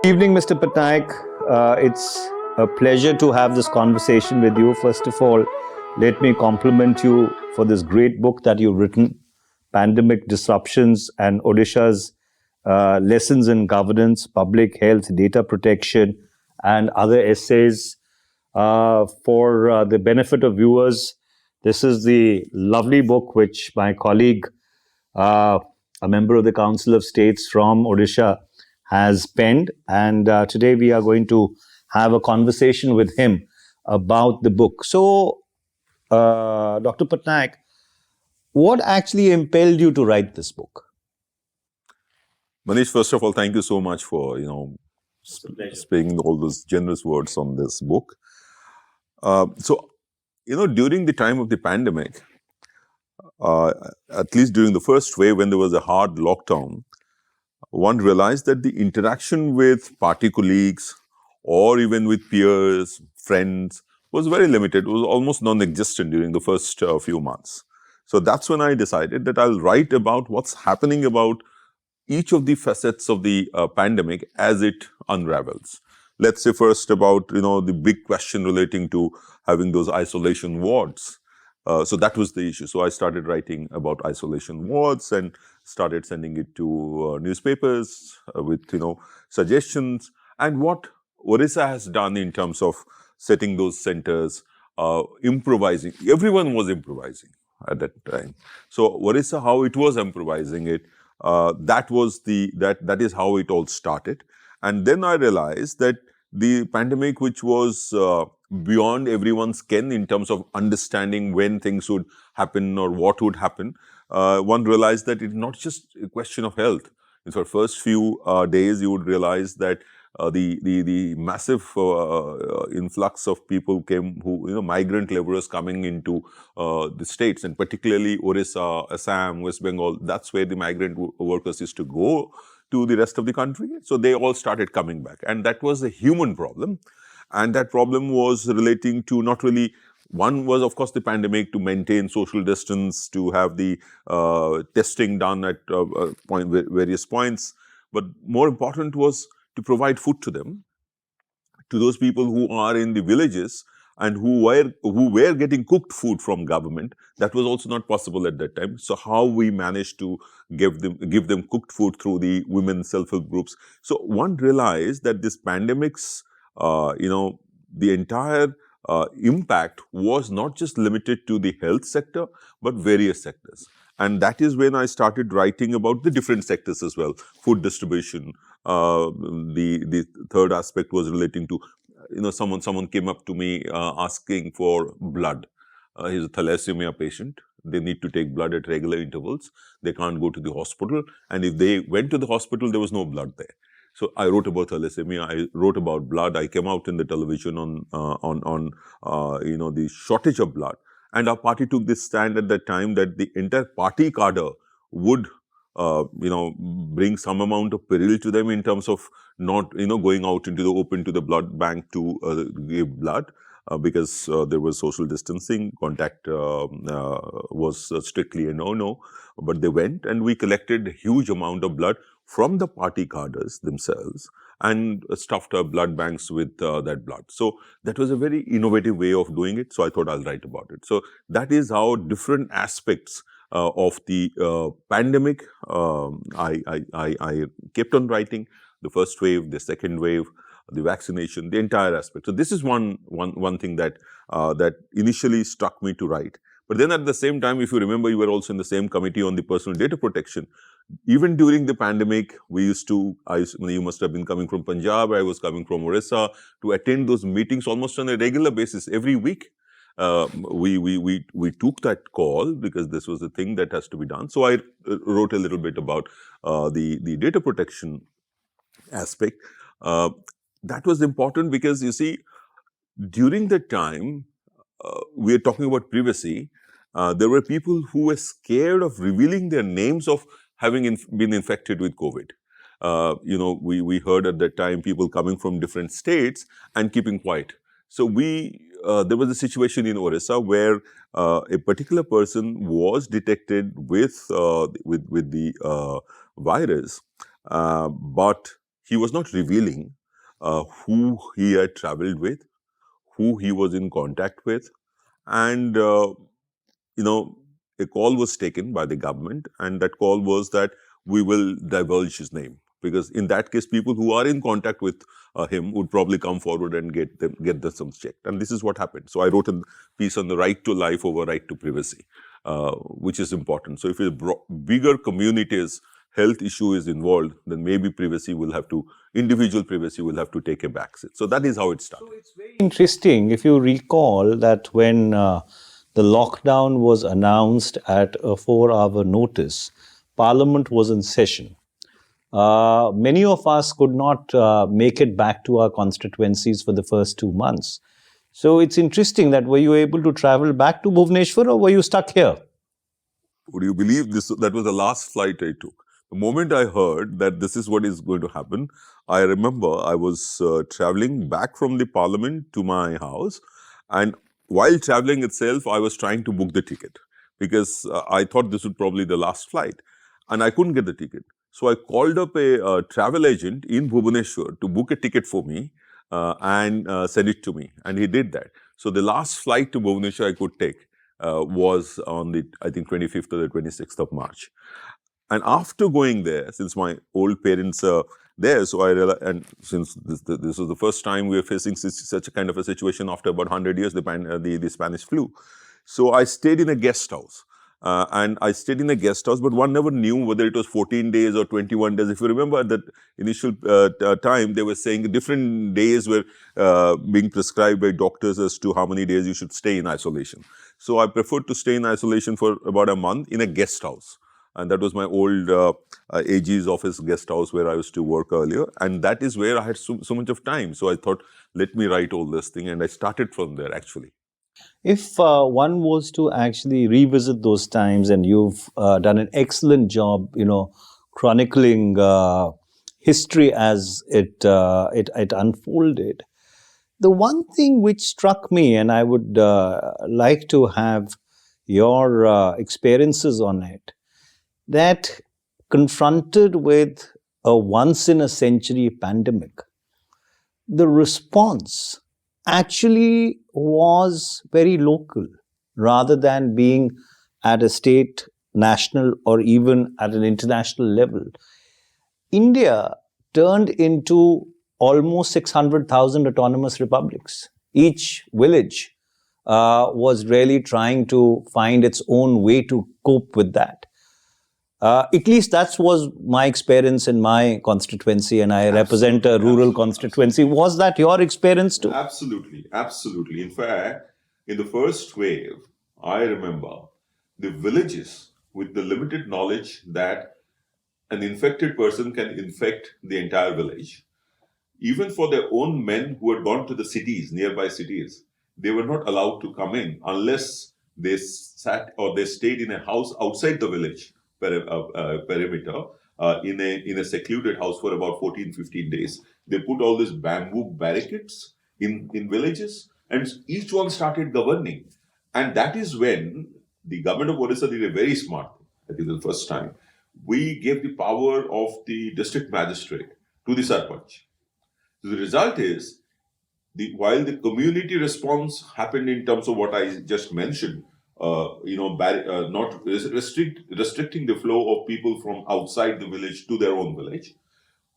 Evening, Mr. Patnaik. It's a pleasure to have this conversation with you. First of all, let me compliment you for this great book that you've written, Pandemic Disruptions and Odisha's Lessons in Governance, Public Health, Data Protection, and other essays. For the benefit of viewers, this is the lovely book which my colleague, uh, a member of the Council of States from Odisha, has penned. And today we are going to have a conversation with him about the book. So, Dr. Patnaik, what actually impelled you to write this book? Manish, first of all, thank you so much for speaking all those generous words on this book. During the time of the pandemic, at least during the first wave, when there was a hard lockdown, one realized that the interaction with party colleagues or even with peers, friends, was very limited. It was almost non-existent during the first few months. So that's when I decided that I'll write about what's happening about each of the facets of the pandemic as it unravels. Let's say first about the big question relating to having those isolation wards. So that was the issue. So I started writing about isolation wards and started sending it to newspapers with suggestions and what Odisha has done in terms of setting those centers, improvising. Everyone was improvising at that time. So Odisha, how it was improvising it, that is how it all started. And then I realized that the pandemic, which was beyond everyone's ken in terms of understanding when things would happen or what would happen, one realized that it's not just a question of health. In the first few days, you would realize that the massive influx of people came, who migrant laborers coming into the states, and particularly Odisha, Assam, West Bengal. That's where the migrant workers used to go to the rest of the country. So they all started coming back, and that was a human problem. And that problem was relating to not really. One was, of course, the pandemic, to maintain social distance, to have the testing done at various points. But more important was to provide food to them, to those people who are in the villages and who were getting cooked food from government. That was also not possible at that time. So how we managed to give them cooked food through the women self-help groups. So one realized that this pandemic's the entire impact was not just limited to the health sector, but various sectors. And that is when I started writing about the different sectors as well. Food distribution. The third aspect was relating to, someone came up to me asking for blood. He's a thalassemia patient. They need to take blood at regular intervals. They can't go to the hospital. And if they went to the hospital, there was no blood there. So I wrote about thalassemia. I wrote about blood. I came out in the television on the shortage of blood. And our party took this stand at that time that the entire party cadre would, bring some amount of peril to them in terms of not, going out into the open to the blood bank to give blood. Because there was social distancing, contact was strictly a no-no. But they went, and we collected a huge amount of blood from the party cadres themselves and stuffed our blood banks with that blood. So that was a very innovative way of doing it. So I thought I'll write about it. So that is how different aspects of the pandemic I kept on writing. The first wave, the second wave, the vaccination, the entire aspect. So this is one thing that initially struck me to write. But then at the same time, if you remember, you were also in the same committee on the personal data protection. Even during the pandemic, you must have been coming from Punjab, I was coming from Odisha, to attend those meetings almost on a regular basis every week. We took that call because this was a thing that has to be done. So I wrote a little bit about the data protection aspect. That was important because, you see, during that time, we are talking about privacy. There were people who were scared of revealing their names of having been infected with COVID. We heard at that time people coming from different states and keeping quiet. So there was a situation in Odisha where a particular person was detected with the virus, but he was not revealing who he had traveled with, who he was in contact with, and you know, a call was taken by the government, and that call was that we will divulge his name, because in that case, people who are in contact with him would probably come forward and get the sums checked. And this is what happened. So I wrote a piece on the right to life over right to privacy, which is important. So if a bigger community's health issue is involved, then maybe individual privacy will have to take a backseat. So that is how it started. So it's very interesting. If you recall that when the lockdown was announced at a 4-hour notice, Parliament was in session. Many of us could not make it back to our constituencies for the first 2 months. So it's interesting that were you able to travel back to Bhubaneswar or were you stuck here? Would you believe this? That was the last flight I took. The moment I heard that this is what is going to happen, I remember I was traveling back from the Parliament to my house, and while traveling itself, I was trying to book the ticket because I thought this would probably be the last flight, and I couldn't get the ticket. So I called up a travel agent in Bhubaneswar to book a ticket for me and send it to me, and he did that. So the last flight to Bhubaneswar I could take was on the, I think, 25th or the 26th of March. And after going there, since my old parents are there, so I realized, and since this was the first time we were facing such a kind of a situation after about 100 years, the Spanish flu. So I stayed in a guest house. But one never knew whether it was 14 days or 21 days. If you remember at that initial time, they were saying different days were being prescribed by doctors as to how many days you should stay in isolation. So I preferred to stay in isolation for about a month in a guest house. And that was my old AG's office guest house where I used to work earlier. And that is where I had so much of time. So I thought, let me write all this thing. And I started from there, actually. If one was to actually revisit those times, and you've done an excellent job, chronicling history as it unfolded, the one thing which struck me, and I would like to have your experiences on it, that confronted with a once in a century pandemic, the response actually was very local rather than being at a state, national, or even at an international level. India turned into almost 600,000 autonomous republics. Each village was really trying to find its own way to cope with that. At least that was my experience in my constituency, and I represent a rural constituency. Was that your experience too? Absolutely, absolutely. In fact, in the first wave, I remember the villages with the limited knowledge that an infected person can infect the entire village. Even for their own men who had gone to the cities, nearby cities, they were not allowed to come in unless they sat or they stayed in a house outside the village perimeter, in a secluded house for about 14-15 days. They put all these bamboo barricades in villages, and each one started governing. And that is when the government of Odisha did a very smart thing. I think the first time we gave the power of the district magistrate to the sarpanch. So the result is, while the community response happened in terms of what I just mentioned, not restricting the flow of people from outside the village to their own village.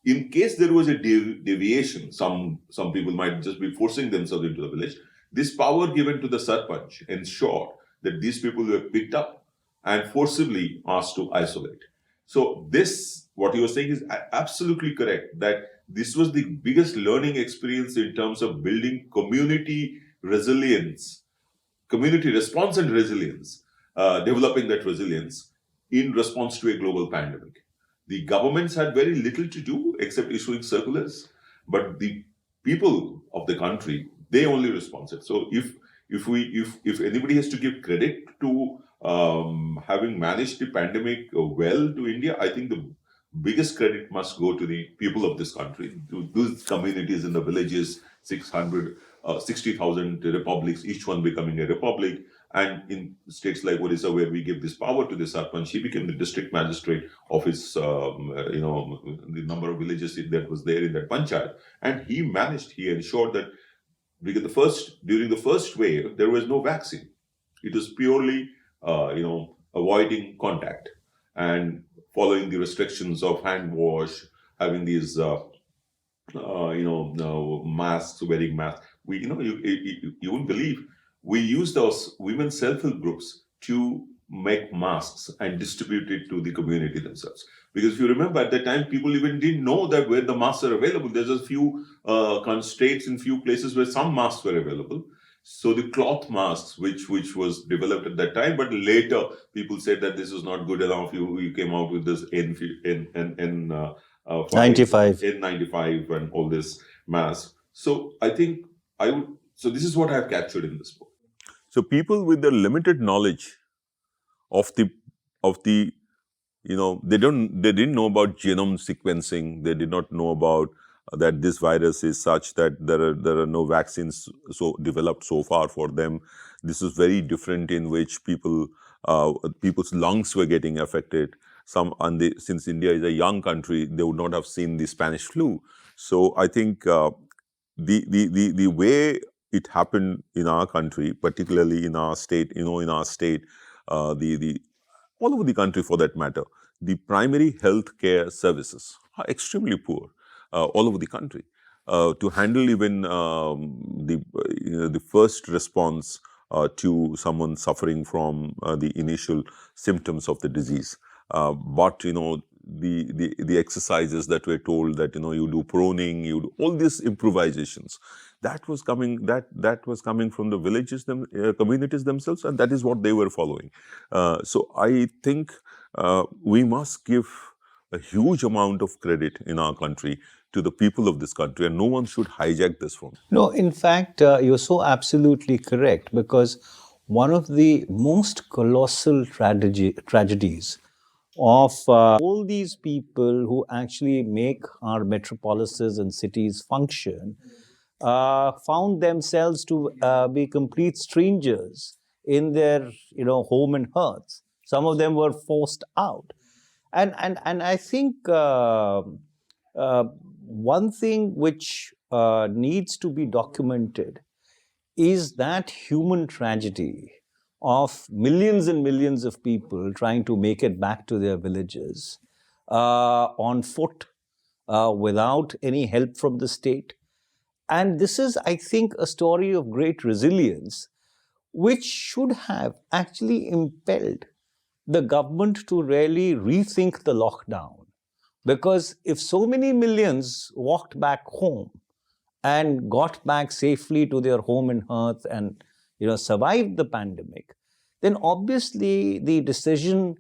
In case there was a deviation, some people might just be forcing themselves into the village. This power given to the sarpanch ensured that these people were picked up and forcibly asked to isolate. So this, what you were saying, is absolutely correct, that this was the biggest learning experience in terms of building community resilience, community response and resilience, developing that resilience in response to a global pandemic. The governments had very little to do except issuing circulars, but the people of the country, they only responded. So if anybody has to give credit to having managed the pandemic well to India, I think the biggest credit must go to the people of this country, to those communities in the villages, 600 60,000 republics, each one becoming a republic. And in states like Odisha, where we give this power to the Sarpanch, he became the district magistrate of his, the number of villages that was there in that panchayat. And he ensured that during the first wave, there was no vaccine. It was purely, avoiding contact and following the restrictions of hand wash, having these, masks, wearing masks. You wouldn't believe, we used those women self-help groups to make masks and distribute it to the community themselves. Because if you remember, at that time, people even didn't know that where the masks are available. There's a few states in few places where some masks were available. So the cloth masks, which was developed at that time, but later people said that this is not good enough. You came out with this N95. N95 and all this mask. So I think so this is what I have captured in this book. So people with the limited knowledge of the they didn't know about genome sequencing. They did not know about that this virus is such that there are no vaccines developed so far for them. This is very different, in which people's lungs were getting affected. Since India is a young country, they would not have seen the Spanish flu. So I think the way it happened in our country, particularly in our state, the all over the country for that matter, the primary health care services are extremely poor all over the country to handle even the first response to someone suffering from the initial symptoms of the disease. But the exercises that were told, that you do proning, you do all these improvisations, that was coming from the villages, communities themselves, and that is what they were following. So I think we must give a huge amount of credit in our country to the people of this country, and no one should hijack this from. No, in fact, you're so absolutely correct, because one of the most colossal tragedies of all these people who actually make our metropolises and cities function found themselves to be complete strangers in their home and hearths. Some of them were forced out, and I think one thing which needs to be documented is that human tragedy of millions and millions of people trying to make it back to their villages on foot without any help from the state. And this is, I think, a story of great resilience, which should have actually impelled the government to really rethink the lockdown. Because if so many millions walked back home and got back safely to their home and hearth and survived the pandemic, then obviously the decision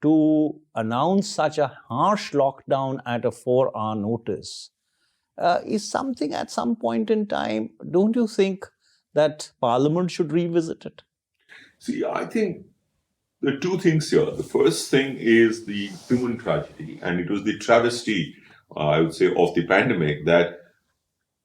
to announce such a harsh lockdown at a 4-hour notice is something, at some point in time, don't you think that Parliament should revisit it? See, I think there are two things here. The first thing is the human tragedy, and it was the travesty, I would say, of the pandemic, that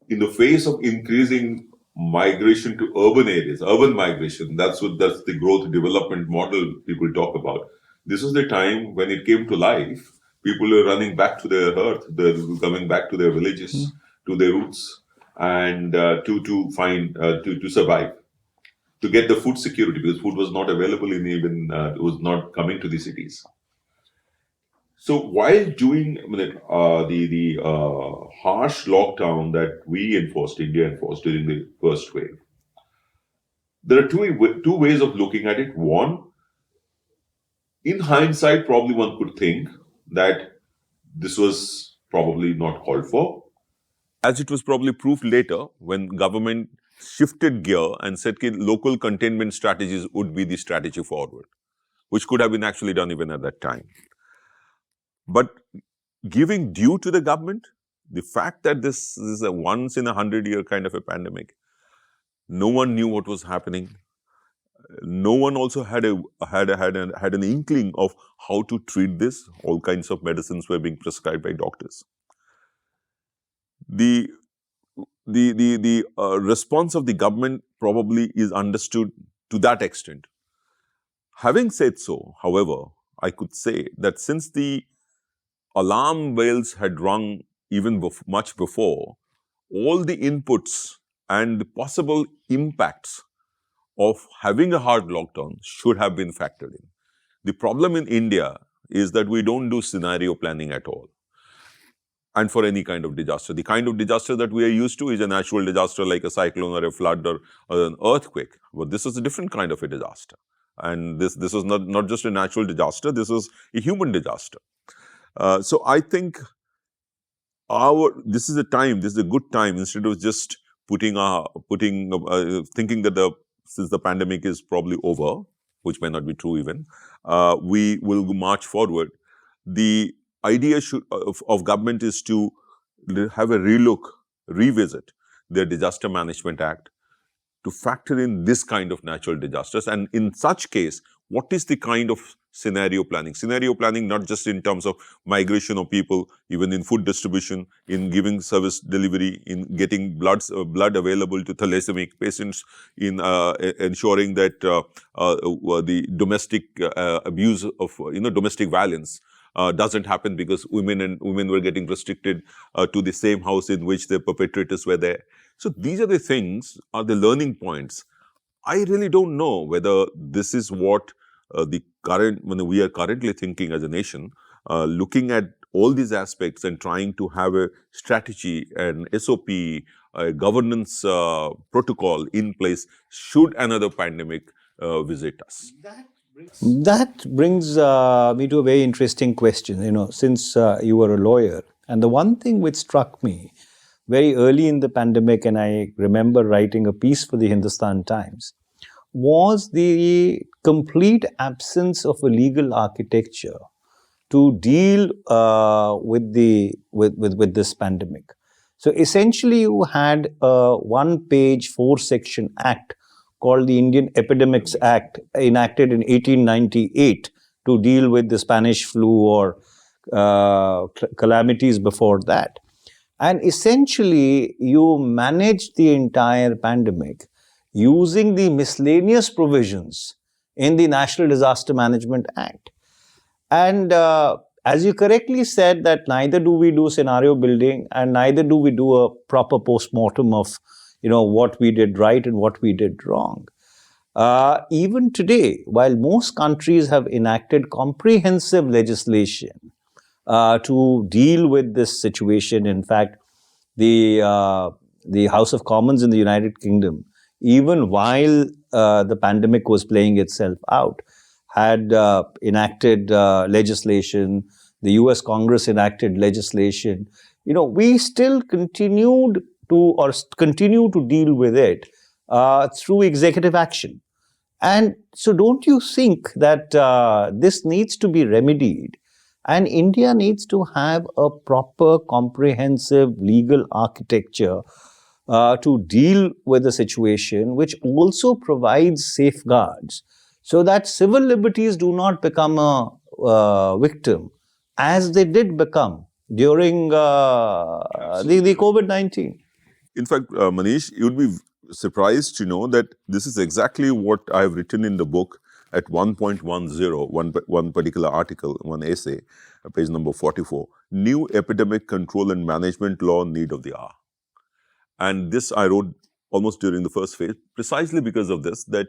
in the face of increasing migration to urban areas, urban migration, that's the growth development model people talk about. This was the time when it came to life. People are running back to their earth, they're coming back to their villages, to their roots, and to survive, to get the food security, because food was not available it was not coming to the cities. So while doing the harsh lockdown that India enforced during the first wave, there are two ways of looking at it. One, in hindsight, probably one could think that this was probably not called for, as it was probably proved later when government shifted gear and said that local containment strategies would be the strategy forward, which could have been actually done even at that time. But giving due to the government, the fact that this is a once in 100-year kind of a pandemic, no one knew what was happening. No one also had an inkling of how to treat this. All kinds of medicines were being prescribed by doctors. The the response of the government probably is understood to that extent. Having said so, however, I could say that since the alarm bells had rung even much before, all the inputs and the possible impacts of having a hard lockdown should have been factored in. The problem in India is that we don't do scenario planning at all. And for any kind of disaster. The kind of disaster that we are used to is a natural disaster like a cyclone or a flood or an earthquake. But this is a different kind of a disaster. And this is not just a natural disaster, this is a human disaster. So I think this is a good time, instead of just thinking that since the pandemic is probably over, which may not be true even, we will march forward. The idea of government is to have a revisit their Disaster Management Act to factor in this kind of natural disasters. And in such case, what is the kind of scenario planning? Scenario planning, not just in terms of migration of people, even in food distribution, in giving service delivery, in getting blood available to thalassemic patients, in ensuring that the domestic abuse of domestic violence doesn't happen because women were getting restricted to the same house in which the perpetrators were there. So these are the things, are the learning points. I really don't know whether this is what we are currently thinking as a nation, looking at all these aspects and trying to have a strategy, an SOP, a governance protocol in place should another pandemic visit us. That brings me to a very interesting question. Since you were a lawyer, and the one thing which struck me very early in the pandemic, and I remember writing a piece for the Hindustan Times, was the complete absence of a legal architecture to deal with this pandemic. So essentially, you had a one-page, four-section act called the Indian Epidemics Act, enacted in 1898 to deal with the Spanish flu or calamities before that. And essentially, you managed the entire pandemic using the miscellaneous provisions in the National Disaster Management Act. And as you correctly said, that neither do we do scenario building and neither do we do a proper post-mortem of what we did right and what we did wrong. Even today, while most countries have enacted comprehensive legislation to deal with this situation, in fact, the House of Commons in the United Kingdom, even while the pandemic was playing itself out, had enacted legislation. The US Congress enacted legislation. We still continue to deal with it through executive action. And so don't you think that this needs to be remedied? And India needs to have a proper, comprehensive legal architecture to deal with the situation, which also provides safeguards so that civil liberties do not become a victim, as they did become during the COVID-19. In fact, Manish, you'd be surprised to know that this is exactly what I've written in the book at 1.10, one particular article, one essay, page number 44, New Epidemic Control and Management Law Need of the Hour. And this I wrote almost during the first phase, precisely because of this, that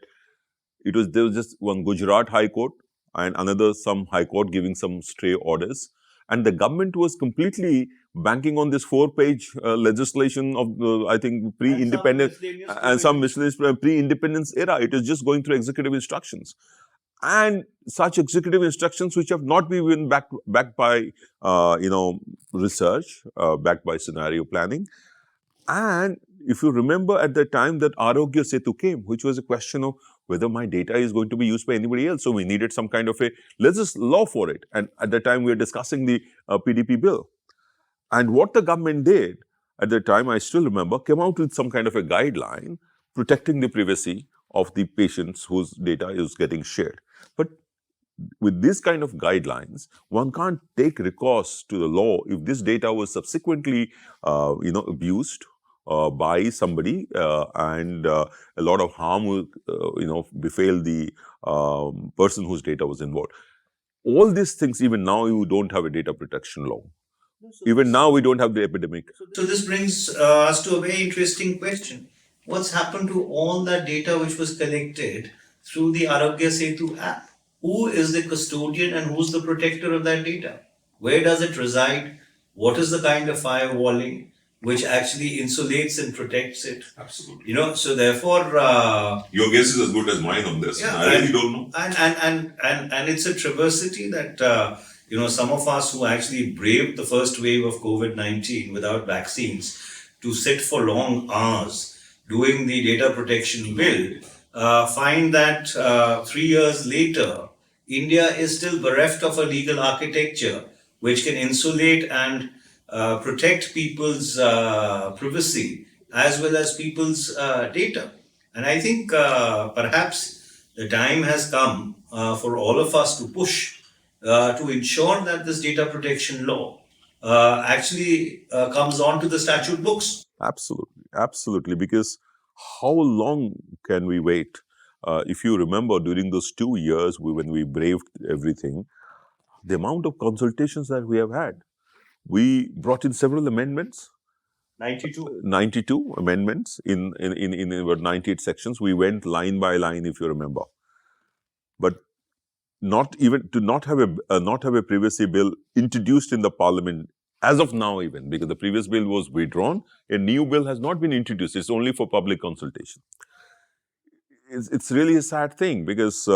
there was just one Gujarat High Court and another some High Court giving some stray orders. And the government was completely banking on this 4-page legislation of, I think, pre-independence and some miscellaneous pre-independence era. It is just going through executive instructions. And such executive instructions which have not been backed by, research, backed by scenario planning. And if you remember at the time that Arogya Setu came, which was a question of whether my data is going to be used by anybody else. So we needed some kind of a law for it. And at the time we were discussing the PDP bill. And what the government did at the time, I still remember, came out with some kind of a guideline protecting the privacy of the patients whose data is getting shared. But with this kind of guidelines, one can't take recourse to the law if this data was subsequently, abused by somebody, and a lot of harm will, befall the person whose data was involved. All these things, even now, you don't have a data protection law. Even now, we don't have the epidemic. So this brings us to a very interesting question. What's happened to all that data which was collected through the Arogya Setu app? Who is the custodian and who's the protector of that data? Where does it reside? What is the kind of firewalling which actually insulates and protects it? Absolutely. You know, so therefore, Your guess is as good as mine on this. yeah, I really don't know. and it's a travesty that some of us who actually braved the first wave of COVID-19 without vaccines to sit for long hours doing the data protection bill find that 3 years later India is still bereft of a legal architecture which can insulate and protect people's privacy as well as people's data. And I think perhaps the time has come for all of us to push to ensure that this data protection law actually comes onto the statute books. Absolutely, absolutely. Because how long can we wait? If you remember, during those 2 years when we braved everything, the amount of consultations that we have had, we brought in several amendments. 92 amendments in about 98 sections. We went line by line, if you remember. But not even to not have a privacy bill introduced in the parliament as of now, even because the previous bill was withdrawn, a new bill has not been introduced. It's only for public consultation. It's really a sad thing because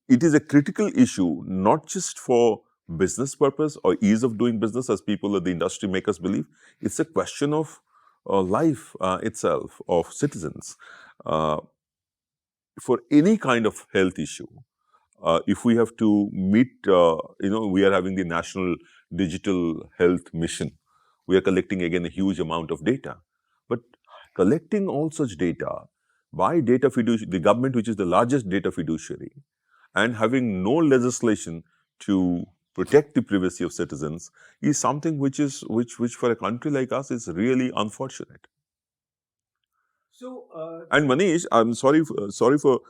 it is a critical issue, not just for business purpose or ease of doing business, as people at the industry make us believe. It's a question of life itself, of citizens. For any kind of health issue, if we have to meet, we are having the National Digital Health Mission. We are collecting again a huge amount of data. But collecting all such data by the government, which is the largest data fiduciary, and having no legislation to protect the privacy of citizens is something which for a country like us is really unfortunate. And Manish, I'm sorry for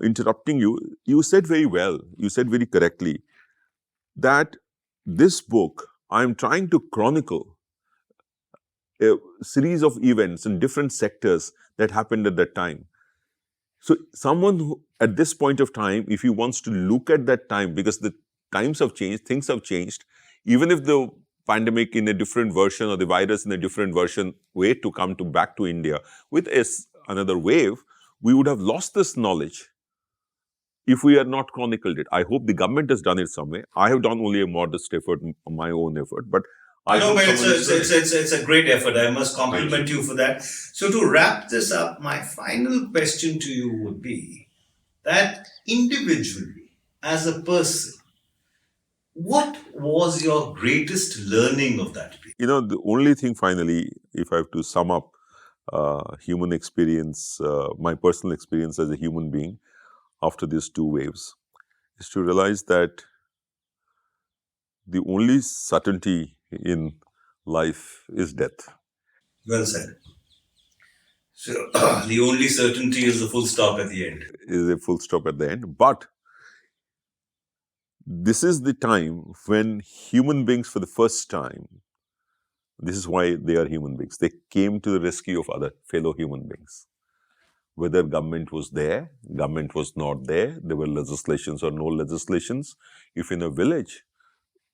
interrupting you. You said very well. You said very correctly that this book, I'm trying to chronicle a series of events in different sectors that happened at that time. So someone who, at this point of time, if he wants to look at that time, because the times have changed, things have changed, even if the pandemic in a different version or the virus in a different version were to come back to India with another wave, we would have lost this knowledge if we had not chronicled it. I hope the government has done it some way. I have done only a modest effort, my own effort, but I know, but it's a great effort. I must compliment you for that. So to wrap this up, my final question to you would be that individually, as a person, what was your greatest learning of that period? The only thing finally, if I have to sum up human experience, my personal experience as a human being after these two waves, is to realize that the only certainty in life is death. Well said. So the only certainty is the full stop at the end. Is a full stop at the end. But this is the time when human beings, for the first time, this is why they are human beings, they came to the rescue of other fellow human beings. Whether government was there, government was not there were legislations or no legislations. If in a village,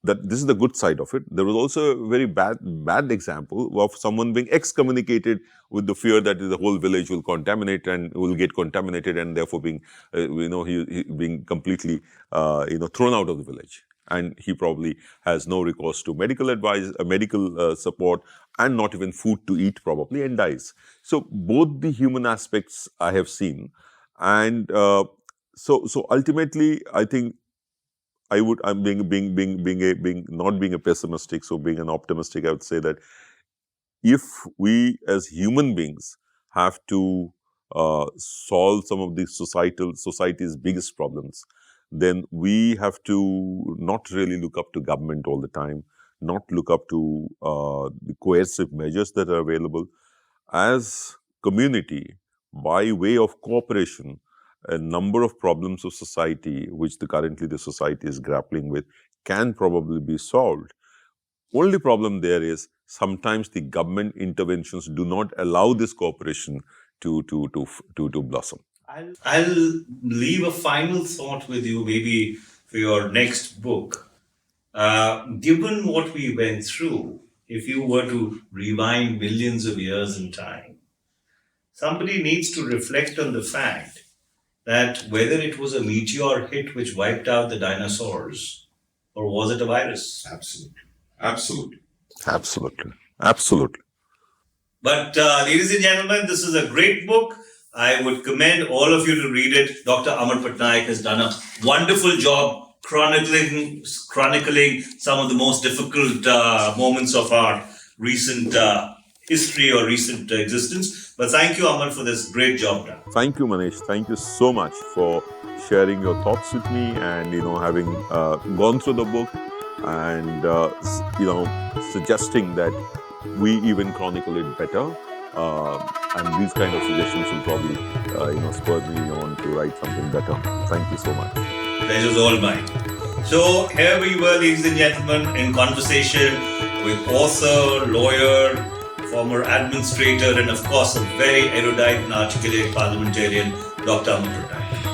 this is the good side of it. There was also a very bad example of someone being excommunicated with the fear that the whole village will contaminate and will get contaminated, and therefore being, he being completely, thrown out of the village. And he probably has no recourse to medical advice, medical support, and not even food to eat probably, and dies. So both the human aspects I have seen, and so ultimately, I think I'm not being a pessimistic, so being an optimistic, I would say that if we as human beings have to solve some of the society's biggest problems, then we have to not really look up to government all the time, not look up to the coercive measures that are available. As community, by way of cooperation, a number of problems of society, which currently the society is grappling with, can probably be solved. Only problem there is sometimes the government interventions do not allow this cooperation to blossom. I'll leave a final thought with you, maybe for your next book. Given what we went through, if you were to rewind millions of years in time, somebody needs to reflect on the fact that whether it was a meteor hit which wiped out the dinosaurs, or was it a virus? Absolutely. Absolutely. Absolutely. Absolutely. But ladies and gentlemen, this is a great book. I would commend all of you to read it. Dr. Amar Patnaik has done a wonderful job chronicling some of the most difficult moments of our recent history or recent existence. But thank you, Amar, for this great job done. Thank you, Manish. Thank you so much for sharing your thoughts with me, and having gone through the book and suggesting that we even chronicle it better. And these kind of suggestions will probably spur me on to write something better. Thank you so much. Pleasure's all mine. So here we were, ladies and gentlemen, in conversation with author, lawyer, former administrator, and of course a very erudite and articulate parliamentarian, Dr. Amar Patnaik.